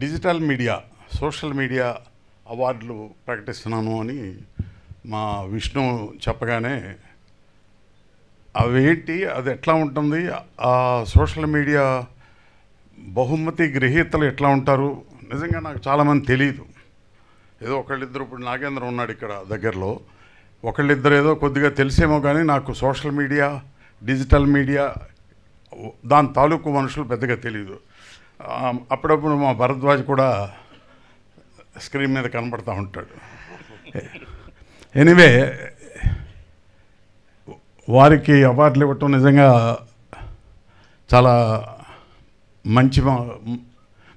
Digital media, social media అవార్డులు ప్రకటిస్తున్నాను అని మా విష్ణు చెప్పగానే అవేంటి, అది ఎట్లా ఉంటుంది, ఆ సోషల్ మీడియా బహుమతి గ్రహీతలు ఎట్లా ఉంటారు, నిజంగా నాకు చాలామంది తెలియదు. ఏదో ఒకళ్ళిద్దరు, ఇప్పుడు నాగేంద్ర ఉన్నాడు ఇక్కడ దగ్గరలో, ఒకళ్ళిద్దరు ఏదో కొద్దిగా తెలిసేమో, కానీ నాకు సోషల్ మీడియా, డిజిటల్ మీడియా దాని తాలూకు మనుషులు పెద్దగా తెలియదు. అప్పుడప్పుడు మా భరద్వాజ్ కూడా స్క్రీన్ మీద కనపడతా ఉంటాడు. ఎనీవే, వారికి అవార్డులు ఇవ్వటం నిజంగా చాలా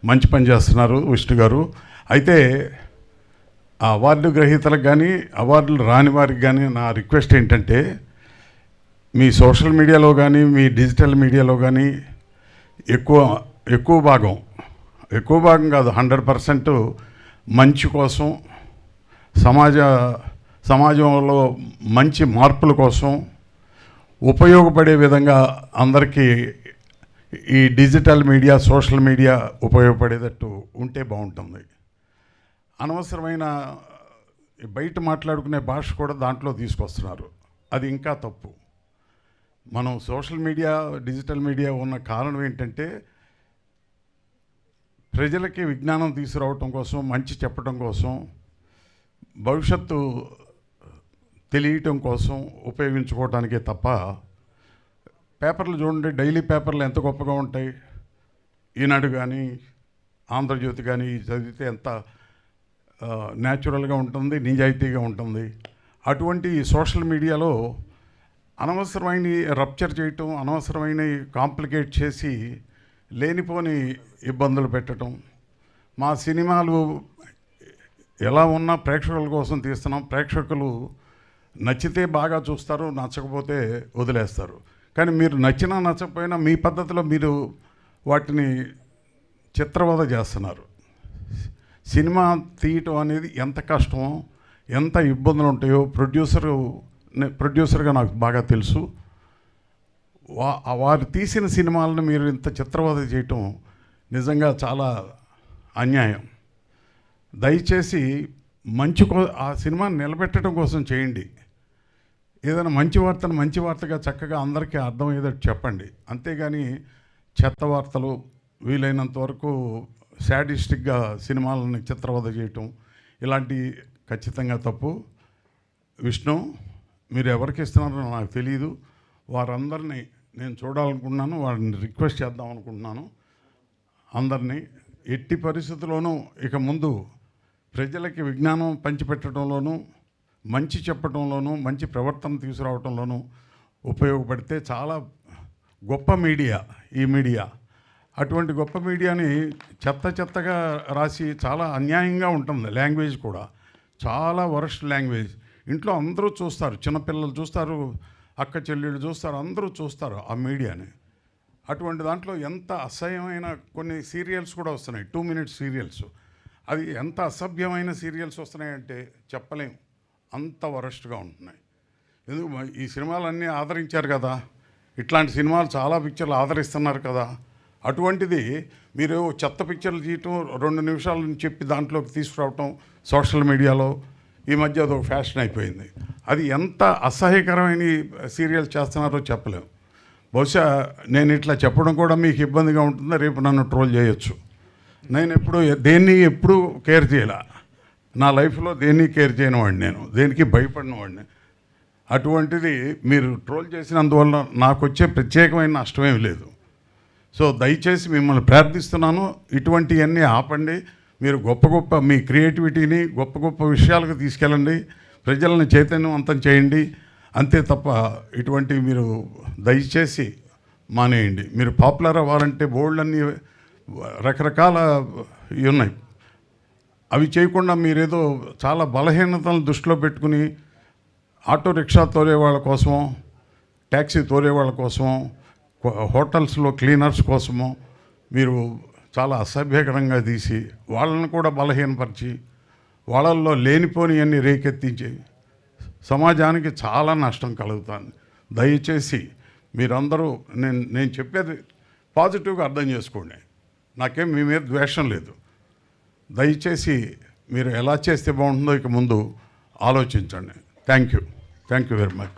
మంచి పని చేస్తున్నారు విష్ణు గారు. అయితే ఆ అవార్డు గ్రహీతలకు కానీ అవార్డులు రాని వారికి కానీ నా రిక్వెస్ట్ ఏంటంటే, మీ సోషల్ మీడియాలో కానీ మీ డిజిటల్ మీడియాలో కానీ ఎక్కువ భాగం కాదు, 100% మంచి కోసం, సమాజంలో మంచి మార్పుల కోసం ఉపయోగపడే విధంగా అందరికీ ఈ డిజిటల్ మీడియా, సోషల్ మీడియా ఉపయోగపడేటట్టు ఉంటే బాగుంటుంది. అనవసరమైన బయట మాట్లాడుకునే భాష కూడా దాంట్లో తీసుకొస్తున్నారు, అది ఇంకా తప్పు. మనం సోషల్ మీడియా, డిజిటల్ మీడియా ఉన్న కారణం ఏంటంటే, ప్రజలకి విజ్ఞానం తీసుకురావటం కోసం, మంచి చెప్పడం కోసం, భవిష్యత్తు తెలియటం కోసం ఉపయోగించుకోవటానికే తప్ప, పేపర్లు చూడండి, డైలీ పేపర్లు ఎంత గొప్పగా ఉంటాయి. ఈనాడు కానీ ఆంధ్రజ్యోతి కానీ చదివితే ఎంత న్యాచురల్గా ఉంటుంది, నిజాయితీగా ఉంటుంది. అటువంటి సోషల్ మీడియాలో అనవసరమైన రప్చర్ చేయటం, అనవసరమైన కాంప్లికేట్ చేసి లేనిపోని ఇబ్బందులు పెట్టడం. మా సినిమాలు ఎలా ఉన్నా ప్రేక్షకుల కోసం తీస్తున్నాం, ప్రేక్షకులు నచ్చితే బాగా చూస్తారు, నచ్చకపోతే వదిలేస్తారు. కానీ మీరు నచ్చినా నచ్చకపోయినా మీ పద్ధతిలో మీరు వాటిని చిత్రవద చేస్తున్నారు. సినిమా తీయటం అనేది ఎంత కష్టమో, ఎంత ఇబ్బందులు ఉంటాయో ప్రొడ్యూసర్గా నాకు బాగా తెలుసు. వారు తీసిన సినిమాలను మీరు ఇంత చిత్రవద చేయటం నిజంగా చాలా అన్యాయం. దయచేసి ఆ సినిమాని నిలబెట్టడం కోసం చేయండి. ఏదైనా మంచి వార్తగా చక్కగా అందరికీ అర్థమయ్యేటట్టు చెప్పండి. అంతేగాని చెత్త వార్తలు, వీలైనంత వరకు శాడిస్టిక్గా సినిమాలని చిత్రవద చేయటం, ఇలాంటి ఖచ్చితంగా తప్పు. విష్ణు, మీరు ఎవరికి ఇస్తున్నారో నాకు తెలియదు. వారందరినీ నేను చూడాలనుకుంటున్నాను, వారిని రిక్వెస్ట్ చేద్దాం అనుకుంటున్నాను. అందరినీ ఎట్టి పరిస్థితుల్లోనూ ఇక ముందు ప్రజలకి విజ్ఞానం పంచిపెట్టడంలోనూ, మంచి చెప్పడంలోనూ, మంచి ప్రవర్తన తీసుకురావడంలోనూ ఉపయోగపడితే చాలా గొప్ప మీడియా ఈ మీడియా. అటువంటి గొప్ప మీడియాని చెత్తగా రాసి చాలా అన్యాయంగా ఉంటుంది. లాంగ్వేజ్ కూడా చాలా వరస్ట్ లాంగ్వేజ్. ఇంట్లో అందరూ చూస్తారు, చిన్నపిల్లలు చూస్తారు, అక్క చెల్లెళ్ళు చూస్తారు, అందరూ చూస్తారు ఆ మీడియాని. అటువంటి దాంట్లో ఎంత అసహ్యమైన కొన్ని సీరియల్స్ కూడా వస్తున్నాయి, 2 minute సీరియల్స్. అది ఎంత అసభ్యమైన సీరియల్స్ వస్తున్నాయంటే చెప్పలేము, అంత వరస్ట్గా ఉంటున్నాయి. ఎందుకు, ఈ సినిమాలన్నీ ఆదరించారు కదా, ఇట్లాంటి సినిమాలు చాలా పిక్చర్లు ఆదరిస్తున్నారు కదా. అటువంటిది మీరు చెత్త పిక్చర్లు తీయటం, 2 నిమిషాలు చెప్పి దాంట్లోకి తీసుకురావటం సోషల్ మీడియాలో ఈ మధ్య అదొక ఫ్యాషన్ అయిపోయింది. అది ఎంత అసహ్యకరమైన సీరియల్ చేస్తున్నారో చెప్పలేము. బహుశా నేను ఇట్లా చెప్పడం కూడా మీకు ఇబ్బందిగా ఉంటుందో, రేపు నన్ను ట్రోల్ చేయొచ్చు. నేను ఎప్పుడు కేర్ చేయాల, నా లైఫ్లో దేన్ని కేర్ చేయని వాడిని, నేను దేనికి భయపడిన వాడిని. అటువంటిది మీరు ట్రోల్ చేసినందువల్ల నాకు వచ్చే ప్రత్యేకమైన నష్టమేమి లేదు. సో దయచేసి మిమ్మల్ని ప్రార్థిస్తున్నాను, ఇటువంటివన్నీ ఆపండి. మీరు గొప్ప మీ క్రియేటివిటీని గొప్ప విషయాలకు తీసుకెళ్ళండి, ప్రజలను చైతన్యవంతం చేయండి. అంతే తప్ప ఇటువంటి మీరు దయచేసి మానేయండి. మీరు పాపులర్ అవ్వాలంటే బోల్డ్ అన్నీ రకరకాల ఉన్నాయి, అవి చేయకుండా మీరేదో చాలా బలహీనతలను దృష్టిలో పెట్టుకుని ఆటో రిక్షా తోలే వాళ్ళ కోసమో, ట్యాక్సీ తోలే వాళ్ళ కోసమో, హోటల్స్లో క్లీనర్స్ కోసమో మీరు చాలా అసభ్యకరంగా తీసి వాళ్ళని కూడా బలహీనపరిచి వాళ్ళల్లో లేనిపోని అన్ని రేకెత్తించి సమాజానికి చాలా నష్టం కలుగుతుంది. దయచేసి మీరందరూ నేను చెప్పేది పాజిటివ్గా అర్థం చేసుకోండి. నాకేం మీ మీద ద్వేషం లేదు. దయచేసి మీరు ఎలా చేస్తే బాగుంటుందో ఇక ముందు ఆలోచించండి. Thank you very much.